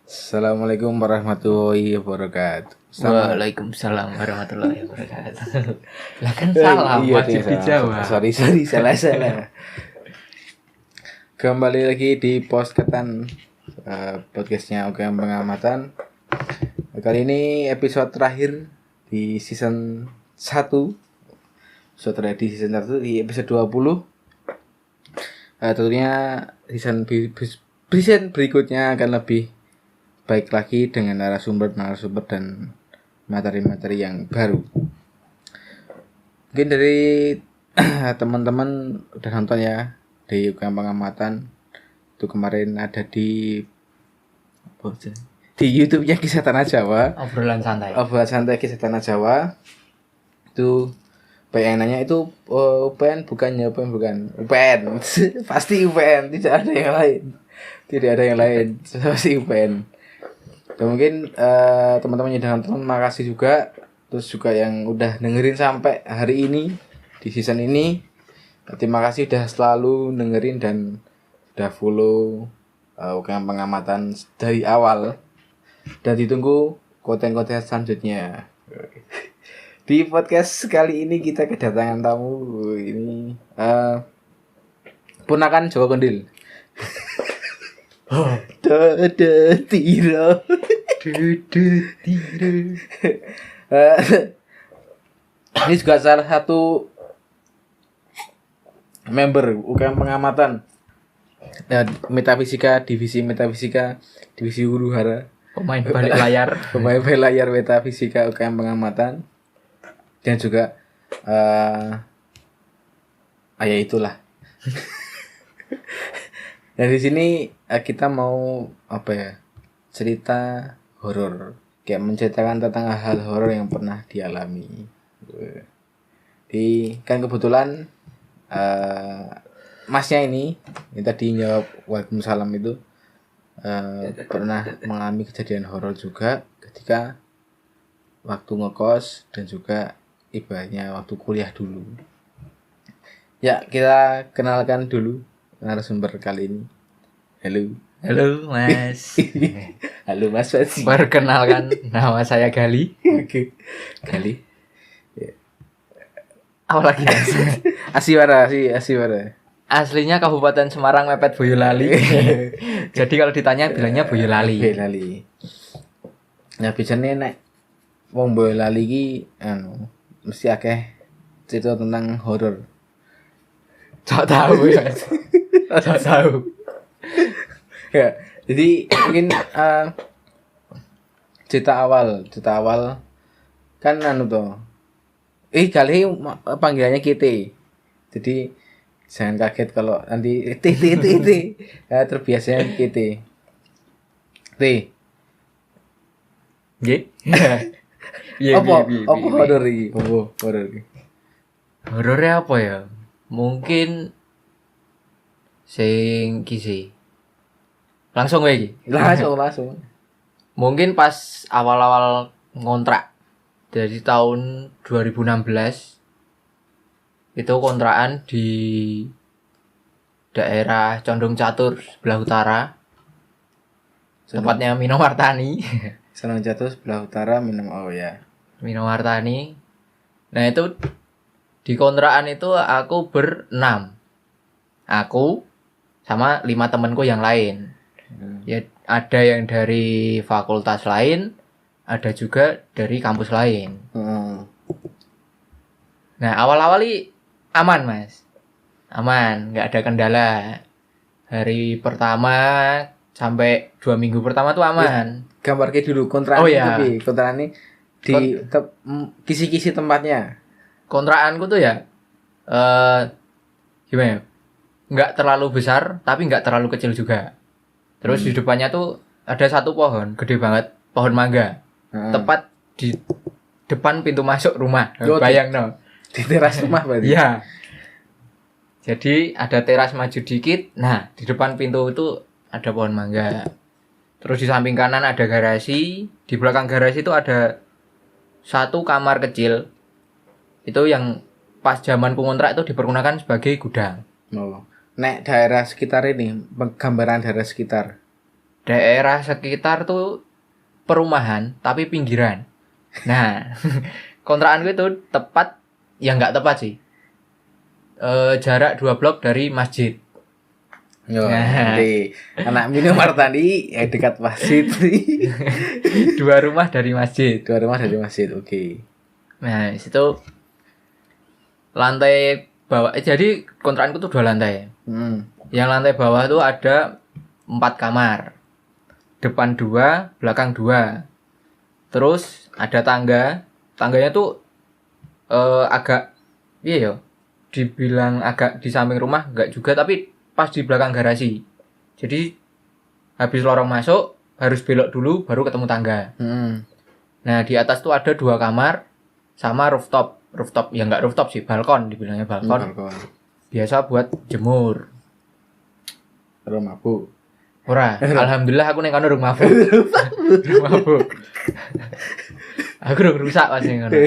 Assalamualaikum warahmatullahi wabarakatuh. Waalaikumsalam warahmatullahi wabarakatuh. Lah kan salah, wajib dijawab. Sorry, salah. Kembali lagi di Posketan, podcastnya UKM Pengamatan. Kali ini episode terakhir di season 1. Episode terakhir di season 1 di episode 20. Tentunya season berikutnya akan lebih baik lagi dengan narasumber dan materi-materi yang baru. Mungkin dari teman-teman udah nonton ya di UKM Pengamatan itu kemarin ada di YouTube-nya Kisah Tanah Jawa. Obrolan santai Kisah Tanah Jawa. Itu pengen nanya itu UPN bukan UPN pasti UPN, tidak ada yang lain pasti UPN. Dan mungkin teman-teman yang udah nonton makasih juga, terus juga yang udah dengerin sampai hari ini di season ini, terima kasih udah selalu dengerin dan udah follow UKM Pengamatan dari awal, dan ditunggu konten-konten selanjutnya. Di podcast kali ini kita kedatangan tamu ini ponakan Jawa Kondil. Tiro. Ini juga salah satu member UKM Pengamatan. Divisi Huru Hara. Pemain balik layar Metafisika UKM Pengamatan. Dan juga ya itulah. Dan di sini kita mau cerita horor, kayak menceritakan tentang hal horor yang pernah dialami. Kan kebetulan masnya ini tadi jawab waalaikumsalam itu pernah mengalami kejadian horor juga ketika waktu ngekos dan juga ibaratnya waktu kuliah dulu. Ya, kita kenalkan dulu narasumber kali ini. Halo Mas. Halo Mas Fadzi. Perkenalkan, nama saya Gali. Oke. Gali. Apa lagi Mas? Asiwara. Aslinya Kabupaten Semarang mepet Boyolali. Jadi kalau ditanya bilangnya Boyolali. Nah, biasanya nek wong Boyolali iki mesti akeh cerita tentang horor. Tak tahu ya. Tak tahu. Ya, jadi mungkin cerita awal kan kali panggilannya Kite. Jadi jangan kaget kalau nanti T. Ya, terbiasanya Kite. T. Nggih. Apa horor iki? Horor iki. Horornya apa ya? Mungkin sing kisi. Langsung wae iki. Langsung. Mungkin pas awal-awal ngontrak dari tahun 2016 itu kontrakan di daerah Condong Catur sebelah utara. Tempatnya Minowartani. Condong Catur sebelah utara Minowartani. Nah, itu di kontrakan itu aku berenam. Aku sama 5 temanku yang lain. Ya, ada yang dari fakultas lain, ada juga dari kampus lain. Nah, awal-awal aman, Mas. Aman, nggak ada kendala. Hari pertama sampai 2 minggu pertama tuh aman. Gambar kayak dulu kontrakan tapi kontrakan ini di kisi-kisi tempatnya. Kontrakanku tuh ya gimana ya? Nggak terlalu besar, tapi nggak terlalu kecil juga. Terus di depannya tuh ada satu pohon, gede banget, pohon mangga. Tepat di depan pintu masuk rumah. Bayang no. Di teras rumah berarti? Iya. Jadi ada teras maju dikit. Nah, di depan pintu itu ada pohon mangga. Terus di samping kanan ada garasi. Di belakang garasi itu ada satu kamar kecil. Itu yang pas zamanku ngontrak itu dipergunakan sebagai gudang. Nek daerah sekitar ini, gambaran daerah sekitar. daerah sekitar tuh perumahan tapi pinggiran. Nah, kontrakan gue itu tepat, ya nggak tepat sih. Jarak 2 blok dari masjid. Yo, Nah. nanti anak Minimarket tadi dekat masjid. 2 rumah dari masjid. 2 rumah dari masjid. Oke. Nah, di situ lantai bawah. Jadi kontrakanku tuh 2 lantai. Yang lantai bawah tuh ada 4 kamar. Depan 2, belakang 2. Terus ada tangga. Tangganya tuh agak iya ya. Dibilang agak di samping rumah enggak juga, tapi pas di belakang garasi. Jadi habis lorong masuk harus belok dulu baru ketemu tangga. Nah, di atas tuh ada 2 kamar sama rooftop. Rooftop ya enggak rooftop sih, balkon dibilangnya balkon. Biasa buat jemur. Rumah Bu. Ora, alhamdulillah aku ning kono rung mabuk. Rung mabuk. Aku rung rusak pas ning kono.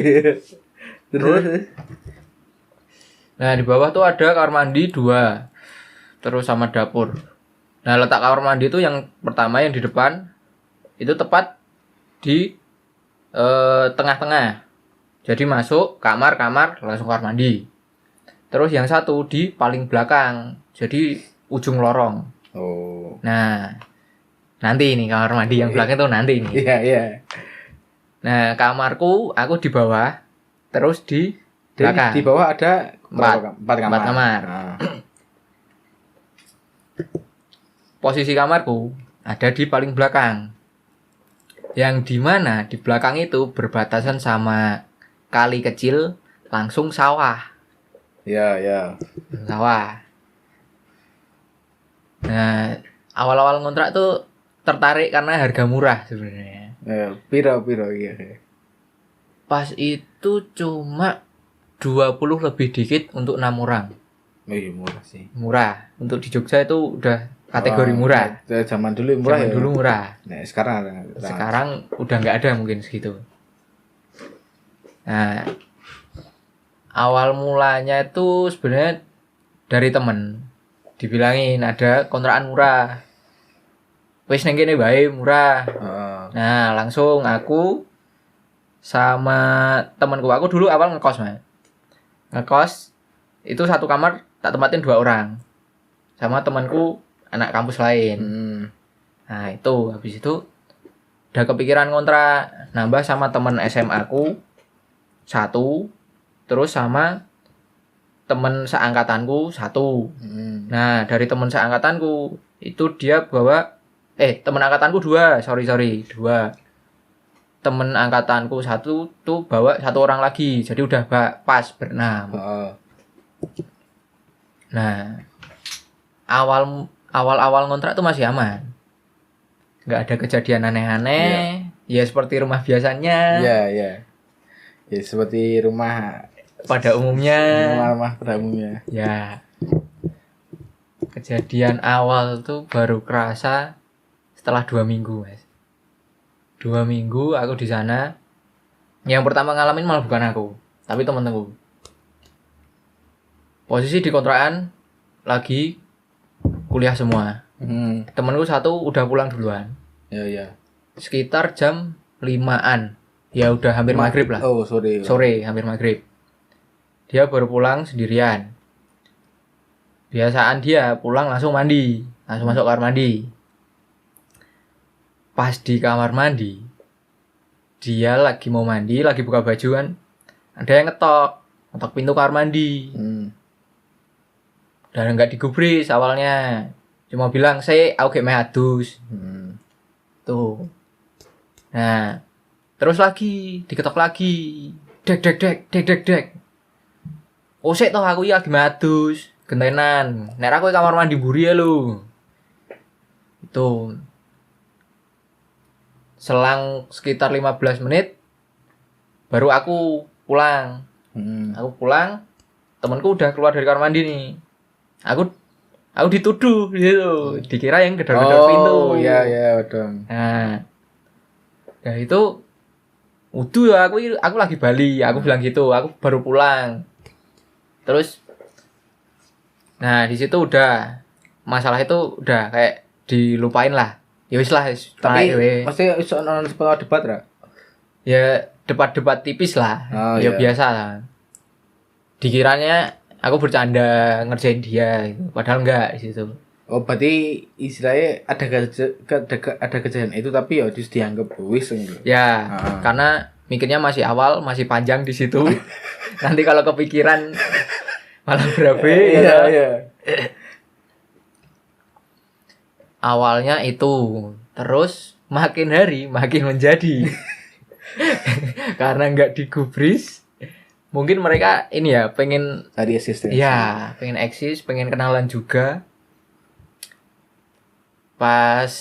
Terus Nah, di bawah tuh ada kamar mandi 2. Terus sama dapur. Nah, letak kamar mandi itu yang pertama yang di depan itu tepat di tengah-tengah. Jadi masuk kamar langsung kamar mandi. Terus yang satu di paling belakang. Jadi ujung lorong. oh. Nah, nanti ini kamar mandi yang belakang itu nanti ini. Iya, iya. Nah, kamarku aku di bawah, terus di Jadi belakang. di bawah ada 4 kamar. Nah. Posisi kamarku ada di paling belakang. Yang dimana di belakang itu berbatasan sama kali kecil, langsung sawah. Ya, ya. Sawah. Nah, awal-awal ngontrak tuh tertarik karena harga murah sebenarnya. Piro iya. Pas itu cuma 20 lebih dikit untuk 6 orang. Oh iya murah sih. Murah. Untuk di Jogja itu udah kategori murah. Zaman dulu murah Zaman ya. dulu murah. Nah, sekarang ada. Sekarang udah nggak ada mungkin segitu. Nah, awal mulanya itu sebenarnya dari temen. Dibilangin ada kontrakan murah. Wis neng kene bae murah. Nah, langsung aku sama temanku, aku dulu awal ngekos, Mas. Ngekos itu 1 kamar tak tempatin 2 orang. Sama temanku anak kampus lain. Nah, itu habis itu udah kepikiran ngontrak, nambah sama teman SMA aku 1, terus sama teman seangkatanku 1. Nah, dari teman seangkatanku itu dia bawa teman angkatanku 2, sorry 2. Temen angkatanku 1 tuh bawa 1 orang lagi, jadi udah pas berenam. Nah, awal ngontrak tuh masih aman, nggak ada kejadian aneh-aneh. Ya seperti rumah biasanya. Ya seperti rumah pada umumnya. Rumah pada umumnya. Ya, kejadian awal tuh baru kerasa setelah 2 minggu, Mas. 2 minggu aku di sana. Yang pertama ngalamin malah bukan aku, tapi temen-temenku. Posisi di kontrakan lagi kuliah semua. Temenku 1 udah pulang duluan. Ya. Sekitar jam 5-an. Ya udah hampir maghrib lah. Oh, sore. Sore, hampir maghrib. Dia baru pulang sendirian. Biasaan dia pulang langsung mandi, langsung masuk kamar mandi. Pas di kamar mandi, dia lagi mau mandi, lagi buka baju kan, ada yang ngetok pintu kamar mandi. Dan nggak digubris awalnya, cuma bilang aku gak mau adus. Tuh. Nah, terus lagi diketok lagi, dek. Oh sik toh aku iki lagi madus, gentenan. Nek aku kamar mandi mburi ya lho. Itu. Selang sekitar 15 menit baru aku pulang. Aku pulang, temanku udah keluar dari kamar mandi nih. Aku dituduh gitu, dikira yang gedor-gedor pintu. Oh iya dong. Nah itu udah aku lagi bali, aku bilang gitu, aku baru pulang. Terus nah di situ udah masalah itu udah kayak dilupain lah. Ya wis lah, Tapi naik we. mesti iso nonton sekolah debat ra? Ya debat-debat tipis lah. Oh, Ya iya. biasa lah. Dikiranya aku bercanda ngerjain dia gitu. Padahal enggak di situ. Oh, berarti istilahnya ada kejadian itu tapi ya terus dianggap wis gitu. Ya, Ah. karena mikirnya masih awal, masih panjang di situ. Nanti kalau kepikiran malah berabe. Iya, ya. iya. Awalnya itu, terus makin hari makin menjadi. Karena nggak digubris, mungkin mereka ini ya pengen Tadi eksistensi. ya pengen eksis, pengen kenalan juga. Pas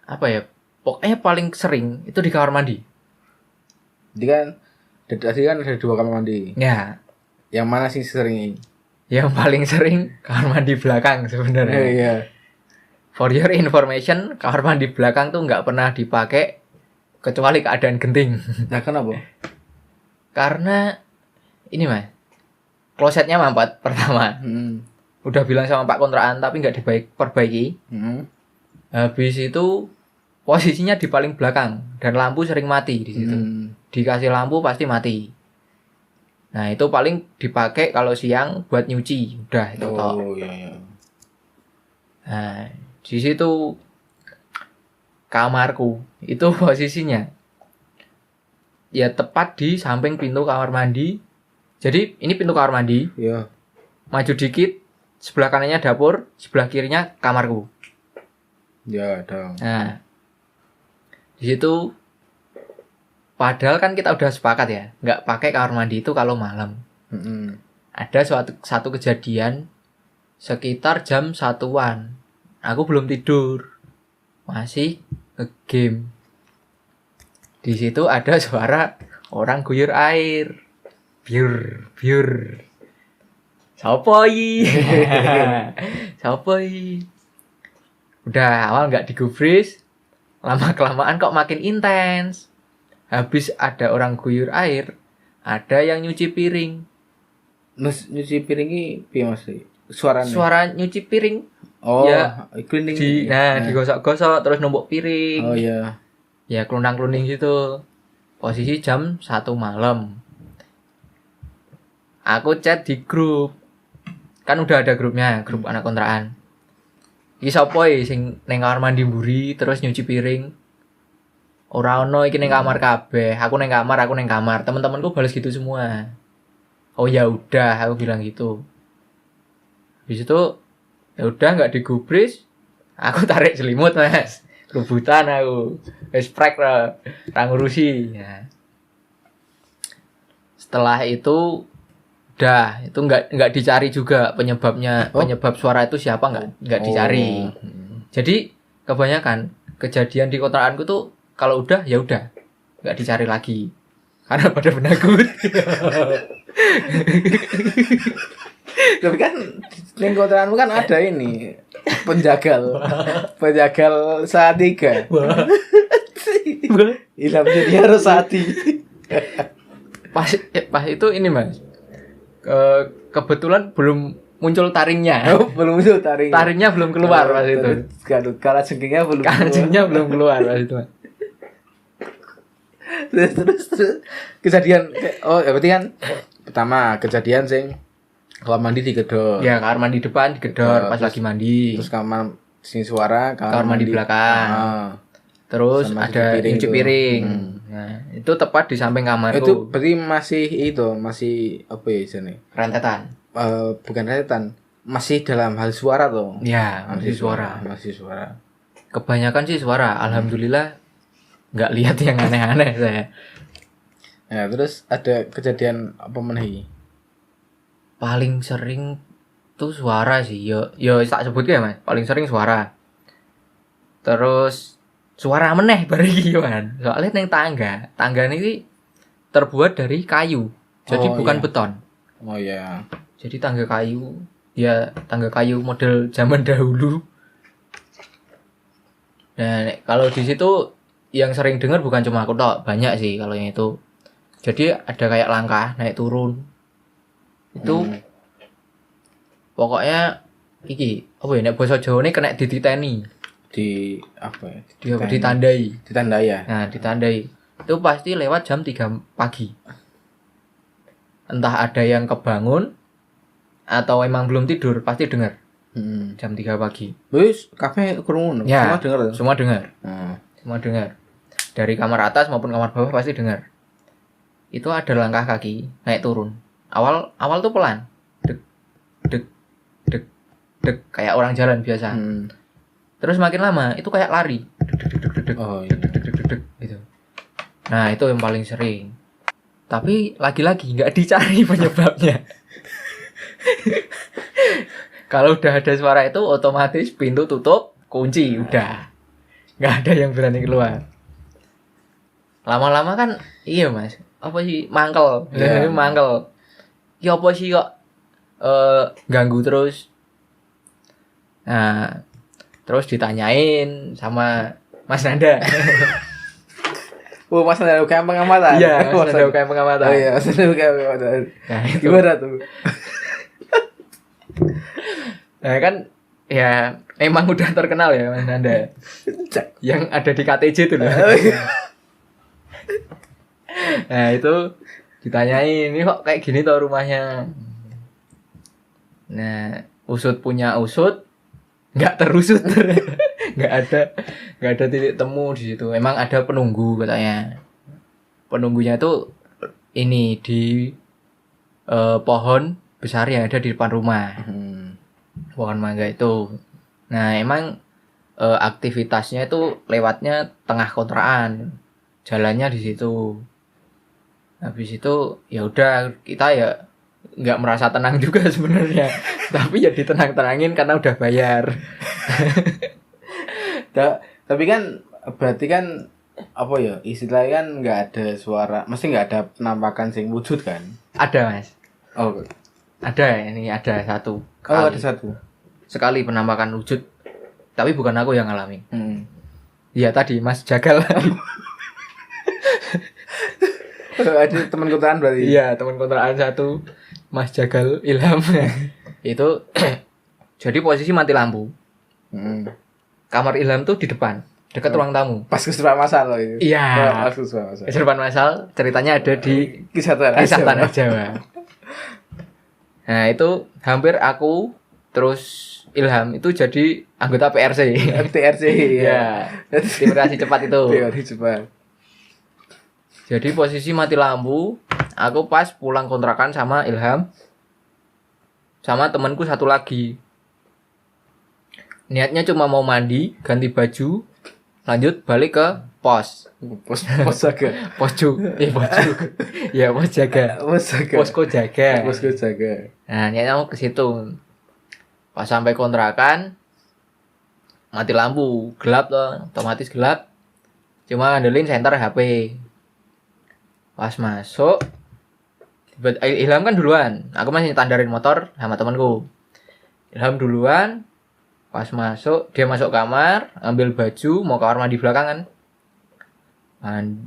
apa ya? Pokoknya paling sering itu di kamar mandi. Jadi kan ada 2 kamar mandi. Ya, Yang mana sih sering? yang paling sering kamar mandi belakang sebenarnya. Iya. For your information, kamar mandi belakang tuh nggak pernah dipakai kecuali keadaan genting. Nah, kenapa? Karena ini mas, klosetnya mampet pertama. Udah bilang sama Pak kontrakan tapi nggak diperbaiki. Habis itu posisinya di paling belakang dan lampu sering mati di situ. Dikasih lampu pasti mati. Nah itu paling dipakai kalau siang buat nyuci. Udah itu toh. Oh iya. Nah di situ kamarku itu posisinya ya tepat di samping pintu kamar mandi. Jadi ini pintu kamar mandi. Iya. Maju dikit, sebelah kanannya dapur, sebelah kirinya kamarku. Ya, dong. Nah, di situ padahal kan kita udah sepakat ya, nggak pakai kamar mandi itu kalau malam. Ada satu kejadian sekitar jam 1-an. Aku belum tidur, masih nge-game. Di situ ada suara orang guyur air, biur biur. Sopo iki? Sopo iki? Udah awal nggak digubris, lama kelamaan kok makin intens. Habis ada orang guyur air, ada yang nyuci piring. Nyuci piring ini piye Mas? Suaranya. Suara nyuci piring. Oh, Ya, cleaning. digosok-gosok terus numpuk piring. Oh iya. Ya kelundang-kelunding gitu. Posisi jam 1 malam. Aku chat di grup. Kan udah ada grupnya, grup anak kontrakan. Iki sapa sing ning kamar mandi mburi terus nyuci piring. Ora ono iki ning kamar kabeh. Aku ning kamar. Temen-temenku balas gitu semua. Oh ya udah, aku bilang gitu. Habis itu ya udah enggak digubris. Aku tarik selimut, Mas. Rebutan aku. Wis prek ra ngurusi. Ya. Setelah itu udah, itu enggak dicari juga penyebabnya. Penyebab suara itu siapa enggak dicari. Jadi kebanyakan kejadian di kontrakanku tuh kalau udah ya udah enggak dicari lagi. Karena pada penakut. Tapi kan ning kontrakanmu kan ada ini penjagal saat 3. Ilham jadi harus hati. Pas itu ini Mas. Kebetulan belum muncul taringnya. Oh, belum itu taring. Taringnya belum keluar pas itu. Kalau jengkingnya belum. Kancingnya belum keluar pas itu. Mas. Terus kejadian ya berarti kan pertama kejadian sing kamar mandi digedor. Ya, kamar mandi depan digedor pas Terus- lagi mandi. Terus kamar sing suara Kamar mandi belakang. Ah. Terus sama ada cuci piring nyuci tuh. piring. Nah, itu tepat di samping kamarku. Itu berarti masih apa ya istilahnya? rentetan. Bukan rentetan, masih dalam hal suara tuh. Ya, masih suara. Masih suara. Kebanyakan sih suara. Alhamdulillah nggak lihat yang aneh-aneh saya. Ya, terus ada kejadian apa meneh? Paling sering tuh suara sih. Yo tak sebut ya, Mas. Paling sering suara. Terus suara meneh bareng iki kan. Soalnya neng tangga ini terbuat dari kayu. Jadi Oh, bukan iya. beton. Oh ya. Jadi tangga kayu. Ya, tangga kayu model zaman dahulu. Dan kalau di situ yang sering dengar bukan cuma aku tok, banyak sih kalau yang itu. Jadi ada kayak langkah naik turun. Itu pokoknya iki apa ya nek basa Jawa ini kena dititeni. di apa ya? Ditandai ya. Nah, ditandai. Itu pasti lewat jam 3 pagi. Entah ada yang kebangun atau emang belum tidur, pasti dengar. Jam 3 pagi. Wis kabeh krungu. Ya, Semua dengar. Semua dengar. Hmm. Semua dengar. Dari kamar atas maupun kamar bawah pasti dengar. Itu ada langkah kaki naik turun. Awal tuh pelan. Dek dek dek dek kayak orang jalan biasa. Terus makin lama itu kayak lari. Oh iya. Gitu. Nah, itu yang paling sering. Tapi lagi-lagi nggak dicari penyebabnya. Kalau udah ada suara itu otomatis pintu tutup, kunci, udah. Nggak ada yang berani keluar. Lama-lama kan iya Mas, apa sih mangkel. Yeah. Mangkel. Ya apa sih kok ganggu terus. Nah, terus ditanyain sama Mas Nanda. Oh, Mas Nanda UKM pengamatan. Iya, Mas Nanda UKM pengamatan. Oh iya, Mas Nanda UKM pengamatan. Nah, itu. Gimana tuh? Nah, kan ya emang udah terkenal ya Mas Nanda. Yang ada di KTJ tuh loh. Nah, itu ditanyain, ini kok kayak gini tuh rumahnya. Nah, usut punya usut, nggak terusut. nggak ada titik temu di situ. Emang ada penunggu katanya. Penunggunya tuh ini di pohon besar yang ada di depan rumah. Pohon mangga itu. Nah, emang aktivitasnya itu lewatnya tengah kontrakan. Jalannya di situ. Habis itu ya udah kita ya nggak merasa tenang juga sebenarnya. Tapi ya ditenang-tenangin karena udah bayar. Tapi kan berarti kan apa ya istilahnya kan nggak ada suara, mesti nggak ada penampakan sing wujud kan? Ada Mas. Oh ada, ini ada satu. Oh ada satu. Sekali penampakan wujud, tapi bukan aku yang ngalamin. Iya tadi Mas Jagal. Ada teman kontrakan berarti? Iya teman kontrakan satu, Mas Jagal Ilham. Itu jadi posisi mati lampu. Kamar Ilham tuh di depan, dekat ruang tamu. Pas kesurupan masal loh itu. Iya. Pas kesurupan masal. Kesurupan masal ceritanya ada di Kisah Tanah Jawa. Nah itu hampir aku terus Ilham itu jadi anggota PRC. TRC ya. Tim reaksi cepat itu. Reaksi cepat. Jadi posisi mati lampu, aku pas pulang kontrakan sama Ilham, sama temanku satu lagi. Niatnya cuma mau mandi, ganti baju, lanjut balik ke pos. Pos jaga. Ya pos jaga. Posko jaga. Posko jaga. Nah niatnya mau ke situ. Pas sampai kontrakan, mati lampu, gelap loh, otomatis gelap. Cuma ngandelin senter HP. Pas masuk, Ilham kan duluan. Aku masih tandarin motor sama temanku. Ilham duluan. Pas masuk, dia masuk kamar, ambil baju, mau kamar mandi belakangan.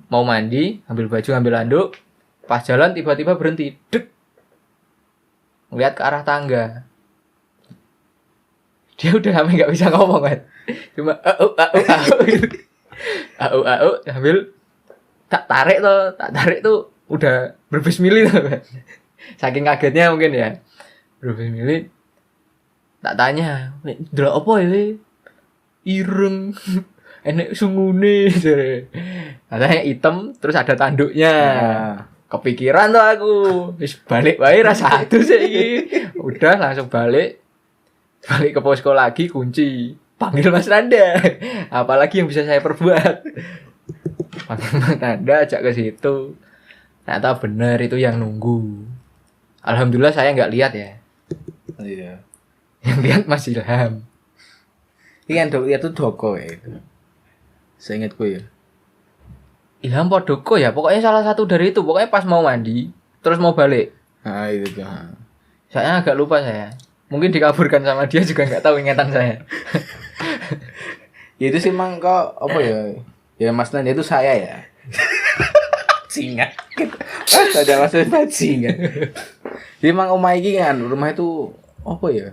Mau mandi, ambil baju, ambil handuk. Pas jalan tiba-tiba berhenti. Dek. Ngeliat ke arah tangga. Dia udah sampai nggak bisa ngomong kan. Cuma sambil tak tarik tuh udah berbismillah tuh kan. Saking kagetnya mungkin ya. Berbismillah. Tak tanya, "Delok apa ini?" Ireng. Enek sungune. Katanya hitam terus ada tanduknya. Kepikiran tuh aku. Wis balik wae ra satu sih. Udah langsung balik ke posko lagi, kunci. Panggil Mas Nanda. Apalagi yang bisa saya perbuat. Panggil Mas Nanda, ajak ke situ. Ternyata benar itu yang nunggu. Alhamdulillah saya nggak lihat ya. Iya. Yang lihat Mas Ilham. Iya itu doko ya itu. Seingatku ya. Ilham podoko ya. Pokoknya salah satu dari itu. Pokoknya pas mau mandi, terus mau balik. Nah itu tuh. Saya agak lupa saya. Mungkin dikaburkan sama dia juga nggak tahu ingatan saya. Ya itu sih emang kok apa ya? Ya Mas Nanda itu saya ya. Singa. Ada maksud bajingan. Jadi emang omah iki kan rumah itu apa ya?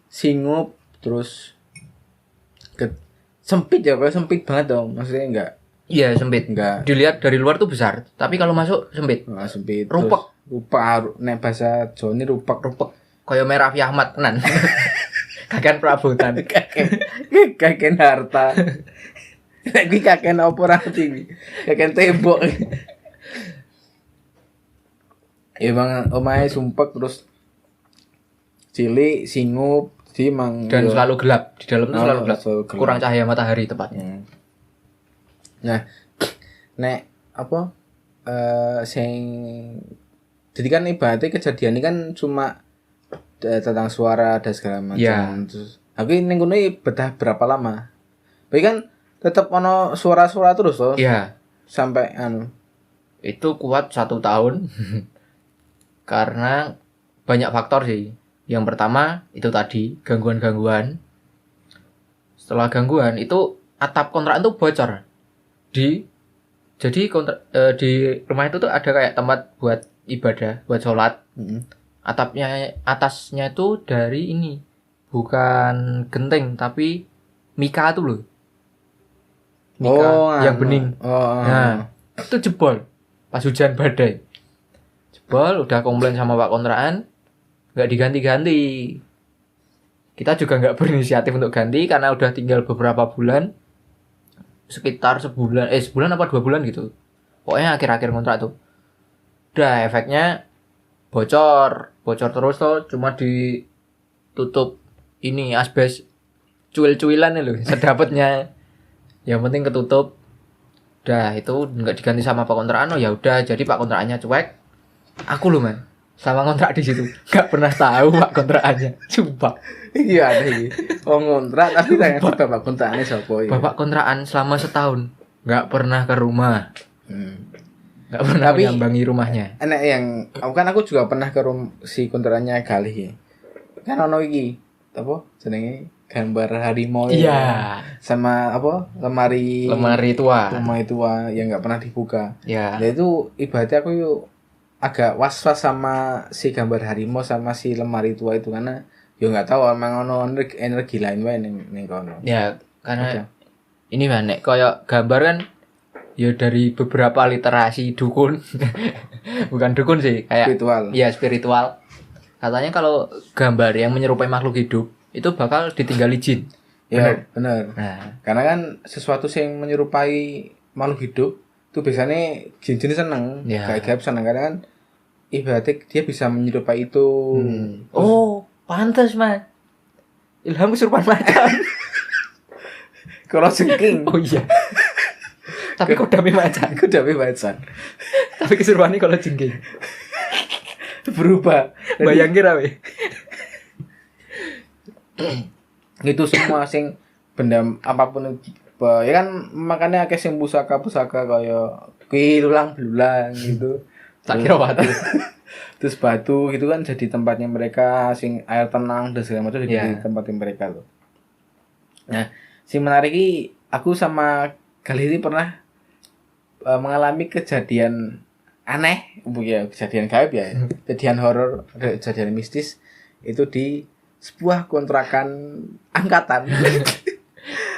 Singup terus sempit ya, kayak sempit banget dong. Maksudnya enggak Iya sempit. Dilihat dari luar tuh besar, tapi kalau masuk sempit. sempit. Rupak. Nek bahasa Jawa ini rupak. Kayak Merah Raffi Ahmad tenan. Kakean perabotan. Kaken harta. Nek kuwi kaken apa ora ngerti. Kaken tembok. Emang omahe sumpek terus cilik singup di mang Dan selalu gelap. Di dalam tuh selalu gelap. selalu gelap. Kurang cahaya matahari tepatnya. Nah, nek apa sing jadi kan ibaratnya kejadian ini kan cuma tentang suara dan segala macam. Ya. Terus aku ning kono betah berapa lama? Tapi kan tetap ono suara-suara terus loh. Iya. Sampai Itu kuat 1 tahun. Karena banyak faktor sih. Yang pertama itu tadi gangguan-gangguan. Setelah gangguan itu atap kontrakan tuh bocor. Jadi di rumah itu tuh ada kayak tempat buat ibadah, buat sholat. Atapnya atasnya itu dari ini bukan genteng tapi mika tuh loh. Mika yang bening. Nah itu jebol pas hujan badai. Jebol udah komplain sama Pak kontrakan nggak diganti-ganti. Kita juga nggak berinisiatif untuk ganti karena udah tinggal beberapa bulan. Sekitar sebulan apa 2 bulan gitu. Pokoknya akhir-akhir kontrak tuh. Udah efeknya bocor terus tuh, cuma ditutup ini asbes cuil-cuilan loh sedapatnya. Yang penting ketutup. Udah itu nggak diganti sama Pak kontrakan. Oh ya udah, jadi Pak kontrakannya cuek. Aku loh man, sama kontrak di situ nggak pernah tahu Pak kontrakannya. Sumpah. Iya ada iki. Ngontrak tapi tak ngerti bapak kontrakannya sapa ya. Bapak kontrakan selama setahun nggak pernah ke rumah. Nggak pernah Tapi menyambangi rumahnya. Enak yang aku juga pernah ke si kontrakannya Galih. Kan ono iki apa jenenge gambar harimau. Iya. Sama apa lemari tua yang nggak pernah dibuka. ya. Ya itu ibaratnya aku yuk agak was-was sama si gambar harimau sama si lemari tua itu karena yo nggak tahu emang ono energi lain wae ning kono. Ya karena ini mah nek koyo gambar kan ya dari beberapa literasi dukun. Bukan dukun sih, kayak spiritual. Iya, spiritual. Katanya kalau gambar yang menyerupai makhluk hidup itu bakal ditinggali jin. Ya, benar. Nah, karena kan sesuatu yang menyerupai makhluk hidup itu biasanya jin-jin seneng, gaib seneng karena kan ibaratnya dia bisa menyerupai itu. Oh, pantas man. Ilham kesurupan macan. Kalau jengking. Oh iya. Tapi kodame macan. Tapi kesurupannya kalau jengking. Berubah. Bayangin rawe. Itu semua sing benda apapun ya kan makanya akeh sing pusaka kaya kuwi lulang-lulang gitu. Tak kira batu. Terus batu gitu kan jadi tempatnya mereka sing air tenang dan segala macam jadi tempatnya mereka tuh. Nah, si menarik ini aku sama kali ini pernah mengalami kejadian aneh, kejadian gaib ya, kejadian horor, kejadian mistis itu di sebuah kontrakan angkatan.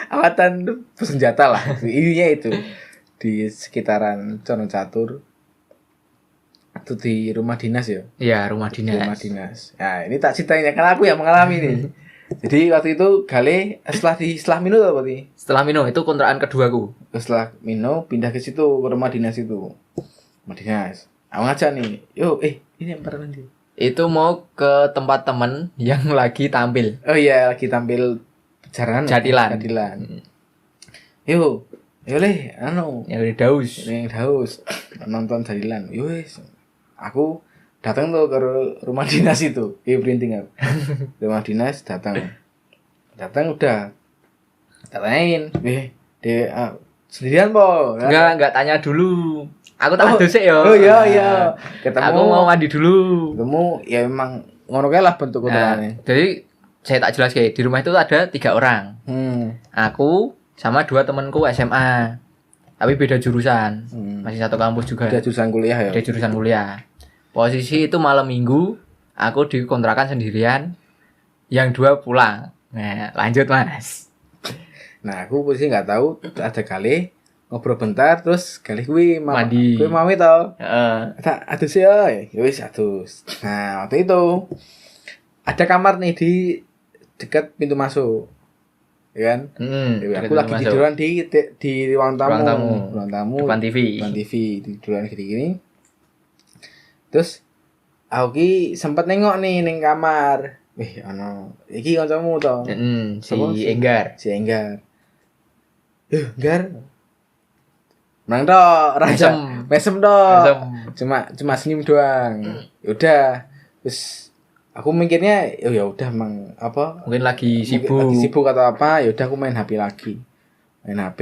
Angkatan bersenjata lah. Ininya itu di sekitaran Condong Catur. Itu di rumah dinas ya? Iya, rumah dinas. Nah, ini tak ceritain ya, karena aku yang mengalami nih. Jadi waktu itu Gale setelah Mino apa berarti? Setelah Mino itu kontrakan keduaku. Setelah Mino pindah ke situ, ke rumah dinas itu. Rumah dinas. Aku ngajak nih, yuk ini yang pernah nanti. Itu mau ke tempat temen yang lagi tampil. Oh iya, lagi tampil Jadilan. Yuk leh, yang di Daus. Nonton Jadilan. Yowes. Aku datang tuh ke rumah dinas itu, printing aku. Rumah dinas datang udah. Tak tanyain, sendirian po? Enggak tanya dulu. Aku tak adus sih yo. Oh iya. Ketemu. Aku mau mandi dulu. Ketemu ya emang ngono kae lah bentuk kotorane. Jadi saya tak jelas kayak di rumah itu ada 3 orang. Aku sama 2 temanku SMA. Tapi beda jurusan. Masih satu kampus juga. Beda jurusan kuliah ya. Beda jurusan kuliah. Posisi itu malam Minggu, aku dikontrakan sendirian. Yang 2 pulang. Nah, lanjut Mas. Nah, aku posisi nggak tahu ada kali ngobrol bentar terus kali Mandi. gue mami tau. Heeh. Tak adus ya, ya wis adus. Nah, waktu itu ada kamar nih di dekat pintu masuk. Ya kan? Ya, aku lagi tiduran di ruang tamu. Ruang tamu. Depan TV. Tiduran gini. Terus aku ki sempat nengok nih ning kamar. Wih, ono iki kancamu to. Si Enggar. Si Enggar. Enggar. Nang tok, rasa mesem tok. Cuma senyum doang. Ya udah. Terus aku mikirnya ya udah emang apa? Mungkin lagi sibuk. Lagi sibuk atau apa? Ya udah aku main HP lagi. Main HP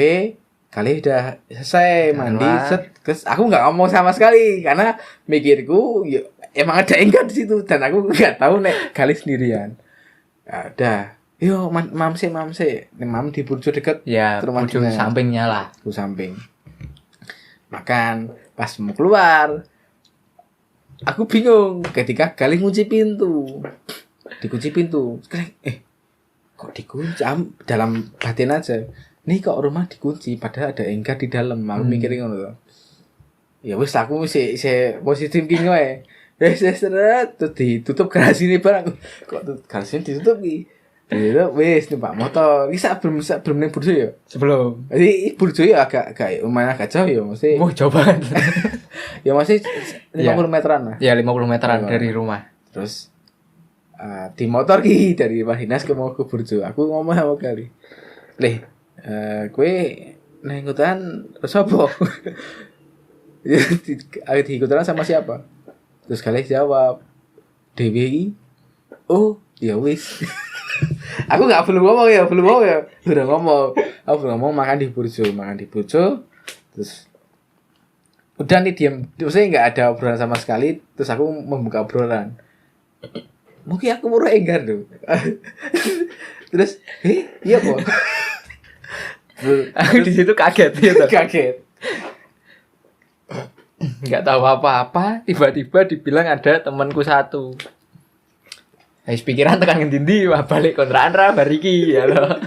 kali udah selesai mandi set. Terus aku nggak ngomong sama sekali karena mikirku ya emang ada Enggar di situ dan aku nggak tahu nek kali sendirian. Ya udah. Yo mamse. Mam di burjo deket Ya, rumah burjo sampingnya lah. Burjo samping. Makan pas mau keluar. Aku bingung ketika kali ngunci pintu. Dikunci pintu. Kok dikunci dalam batin aja. Nih kok rumah dikunci padahal ada Enggar di dalam. Aku mikirin ngono. Ya wis aku si positive thinking wae. Wis seret terus ditutup garasi ini barang. Kok garasi ditutup iki? Ditutup wis numpak motor. Iki sak belum ning burjo ya. Sebelum. Jadi burjo ya agak lumayan agak jauh ya mesti. Wah, jauh banget. Ya masih 50 meteran lah. Ya 50 meteran dari rumah. Terus di motor ki dari Mardinas ke burjo. Aku ngomong sama kali. Kowe nang hutan terus apa? Di hutan sama siapa? Terus kali jawab Dewi. Oh, ya wis. Aku enggak belum ngomong ya. Udah ngomong. Aku belum ngomong makan di burjo. Terus udah nih diam. Maksudnya enggak ada obrolan sama sekali. Terus aku membuka obrolan. Mungkin aku mau Enggar tuh. Terus, iya kok. Aku di situ kaget gitu. Kaget. Nggak tahu apa-apa, tiba-tiba dibilang ada temanku satu. Wis pikiran tekan ngendi-ndi, wah balik kontrakan ra bar iki ya loh.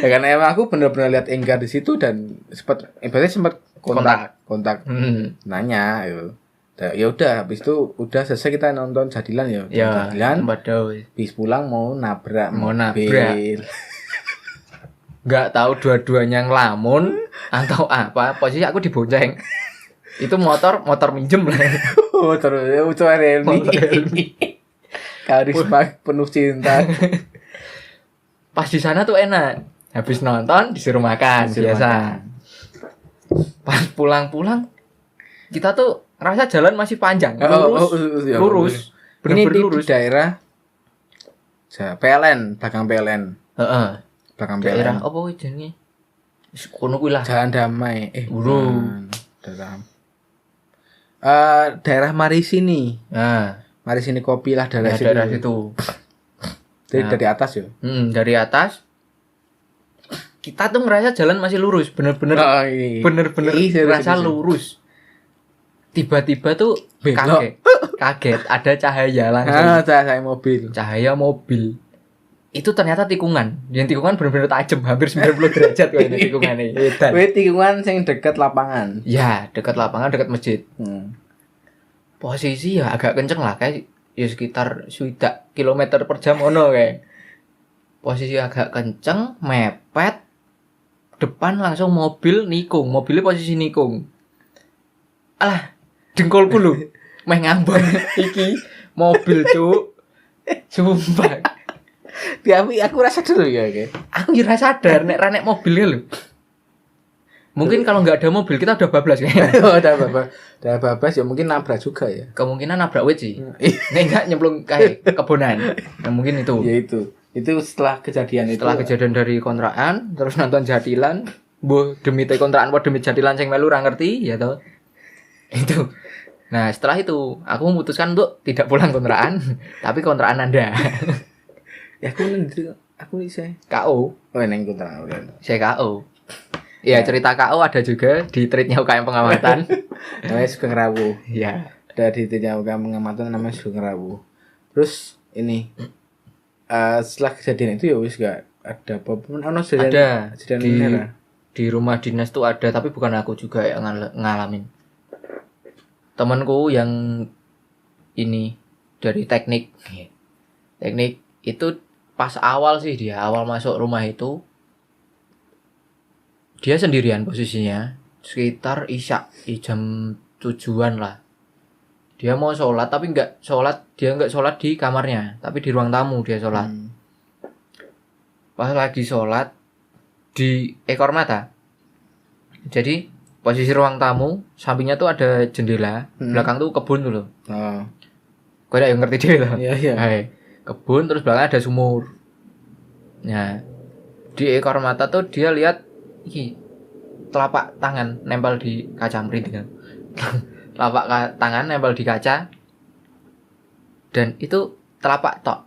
Ya karena emang aku benar-benar lihat Enggar di situ dan sempat kontak. Nanya gitu. Ya udah habis itu udah selesai kita nonton Jadilan ya. Jadilan. Habis pulang mau nabrak. Nggak tahu dua-duanya ngelamun atau apa, posisi aku dibonceng. Itu motor minjem lah. Motor Helmi. Karisma penuh cinta. Pas di sana tuh enak. Habis nonton disuruh makan biasa. Pas pulang kita tuh ngerasa jalan masih panjang, lurus. Bener-bener lurus. Di daerah PLN, belakang PLN. Heeh. Belakang Daerah PLN. apa jenenge? Wis kono kuwi lah. Jalan Damai. Daerah daerah Marisini. Nah, Marisini kopi lah daerah situ. Dari atas ya. Dari atas kita tuh ngerasa jalan masih lurus, bener-bener ngerasa lurus. Tiba-tiba tuh kaget ada cahaya langsung. Cahaya mobil. Itu ternyata tikungan. Yang tikungan bener-bener tajam, hampir 90 derajat kok ini tikungannya. Tikungan yang dekat lapangan. Ya, dekat lapangan, dekat masjid. Posisi ya agak kenceng lah, kayak ya sekitar 1 kilometer per jam ono kayak. Posisi agak kenceng, mepet. Depan langsung mobil nikung, mobilnya posisi nikung. Alah, dengkulku lho. Meh ngambang iki mobil cuk. Sumpah. Tapi aku rasa dulu ya kayak. Aku ya rasa sadar nek mobilnya lho. Mungkin kalau nggak ada mobil kita udah bablas kayaknya. Udah bablas ya mungkin nabrak juga ya. Kemungkinan nabrak wit sih. Nek enggak nyemplung kayak kebonan. Nah, mungkin itu. Ya itu. Itu setelah kejadian kejadian dari kontrakan terus nonton Jadilan. Mbuh demi te kontrakan apa demi Jadilan sing melu ora ngerti ya toh. Itu. Nah, setelah itu aku memutuskan untuk tidak pulang kontrakan, tapi kontrakan Anda. Ya aku saya KO. Oh neng kontrakan. Saya KO. Ya, cerita KO ada juga di treatnya UKM pengamatan. Namanya Sugeng Rawu. Iya. Ada di treatnya UKM pengamatan namanya Sugeng Rawu. Terus ini setelah kejadian itu ya wis gak ada apa pun ono sedan Ada sedan di merah. di rumah dinas tuh ada, tapi bukan aku juga yang ngalamin. Temanku yang ini dari teknik. Teknik itu pas awal sih, dia awal masuk rumah itu dia sendirian posisinya sekitar isya jam 7-an lah. Dia mau sholat tapi nggak sholat di kamarnya, tapi di ruang tamu dia sholat. Pas lagi sholat di ekor mata. Jadi posisi ruang tamu sampingnya tuh ada jendela, belakang tuh kebun tuh loh. Oh. Kau yang ngerti dia loh. Iya iya. Hai, kebun terus belakang ada sumur. Nah, di ekor mata tuh dia lihat iki telapak tangan nempel di kaca merinding. Telapak tangan nempel di kaca dan itu telapak tok.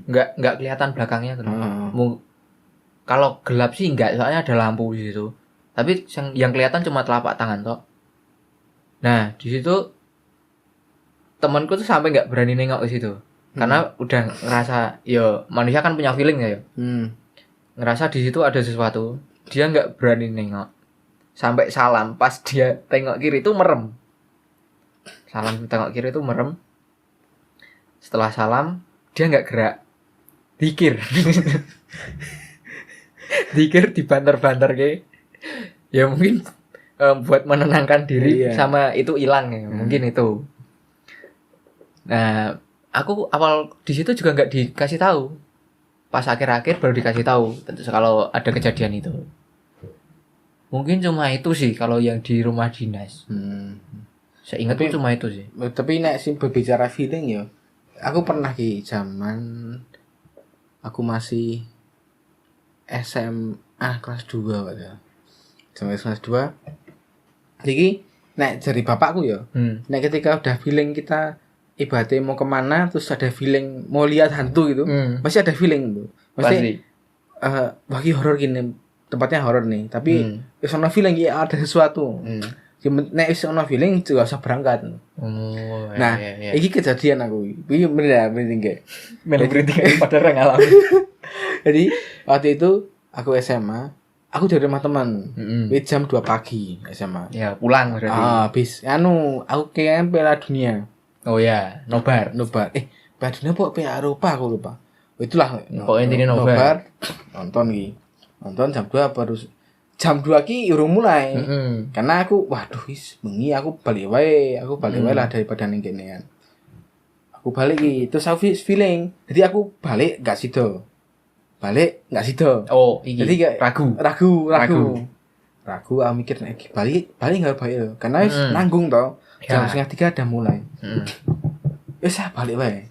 Nggak kelihatan belakangnya tuh. Kalau gelap sih enggak, soalnya ada lampu di situ. Tapi yang kelihatan cuma telapak tangan tok. Nah, di situ temanku tuh sampai nggak berani nengok ke situ. Karena udah ngerasa, ya manusia kan punya feeling ya. Ngerasa di situ ada sesuatu. Dia nggak berani nengok. Sampai salam, pas dia tengok kiri itu merem. Salam tengok kiri itu merem. Setelah salam, dia nggak gerak. Dikir. Dikir dibanter-banter kayak. Ya mungkin buat menenangkan diri sama itu hilang ya. Mungkin itu. Nah, aku awal di situ juga nggak dikasih tahu. Pas akhir-akhir baru dikasih tahu kalau ada kejadian itu. Mungkin cuma itu sih kalau yang di rumah dinas. Seingatku cuma itu sih. Tapi nek sing berbicara feeling ya, aku pernah ki zaman aku masih SMA kelas 2 Pak ya. Zaman kelas 2. Jadi nek dari bapakku ya. Nek ketika udah feeling kita ibaratnya mau kemana terus ada feeling mau lihat hantu gitu, pasti ada feeling tuh. Pasti bagi horor gini, tempatnya horor nih, tapi wis ono feeling ya ada sesuatu. Nek wis ono feeling juga usah berangkat. Nah, iki kejadian aku. Iki bener nggih. Merinding pada orang ngalamin. Jadi waktu itu aku SMA, aku dari rumah teman. Jam 2 pagi SMA. Ya, pulang berarti. Habis aku kayak Piala Dunia. Oh ya, nobar. Piala Dunia apa Piala Eropa aku lupa. Itulah pokoknya intinya nobar. Nonton ki. Nonton jam 2 baru jam 2 ki urung mulai. Karena aku waduh wis bengi aku balik wae lah daripada ning kene kan. Aku balik ki terus aku feeling. Jadi aku balik gak sido. Oh, iki. Jadi kayak ragu. Aku mikir nek balik enggak balik. Karena wis nanggung toh. Jam 2:30 ada mulai. Wis balik wae.